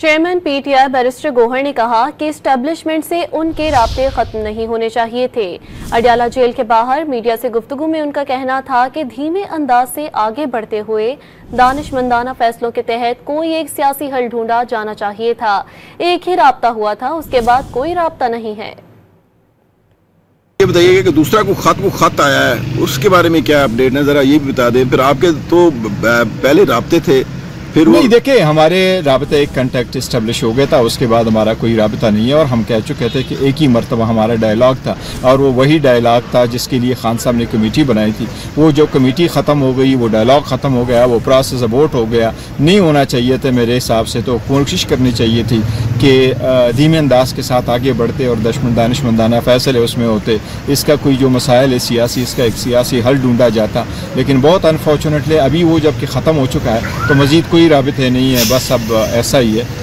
Chairman PTI barrister Gohar ने कहा कि इस्टेब्लिशमेंट से उनके राब्ते खत्म नहीं होने चाहिए थे। अडयाला जेल के बाहर मीडिया से गुफ्तगू में उनका कहना था कि धीमे अंदाज से आगे बढ़ते हुए दानिशमंदाना फैसलों के तहत कोई एक सियासी हल ढूंढा जाना चाहिए था। एक ही राब्ता हुआ था, उसके बाद कोई राब्ता नहीं है। ये बताइएगा कि दूसरा को खत आया है, उसके बारे में क्या अपडेट है, जरा ये भी बता दें। फिर आपके तो पहले राब्ते थे, फिर नहीं देखिए, हमारे राबता एक कंटेक्ट इस्टेब्लिश हो गया था, उसके बाद हमारा कोई राबता नहीं है। और हम कह चुके थे कि एक ही मरतबा हमारा डायलॉग था, और वो वही डायलॉग था जिसके लिए खान साहब ने कमेटी बनाई थी। वो जो कमेटी ख़त्म हो गई, वो डायलॉग ख़त्म हो गया, वो प्रोसेस अबॉर्ट हो गया। नहीं होना चाहिए था मेरे हिसाब से। तो कोशिश करनी चाहिए थी कि धीमे अंदाज के साथ आगे बढ़ते और दानिशमंदाना फ़ैसले उसमें होते। इसका कोई जो मसाइल है सियासी, इसका एक सियासी हल ढूंढा जाता। लेकिन बहुत अनफॉर्चुनेटली अभी वो जबकि ख़त्म हो चुका है तो मज़ीद कोई राबिते नहीं है, बस अब ऐसा ही है।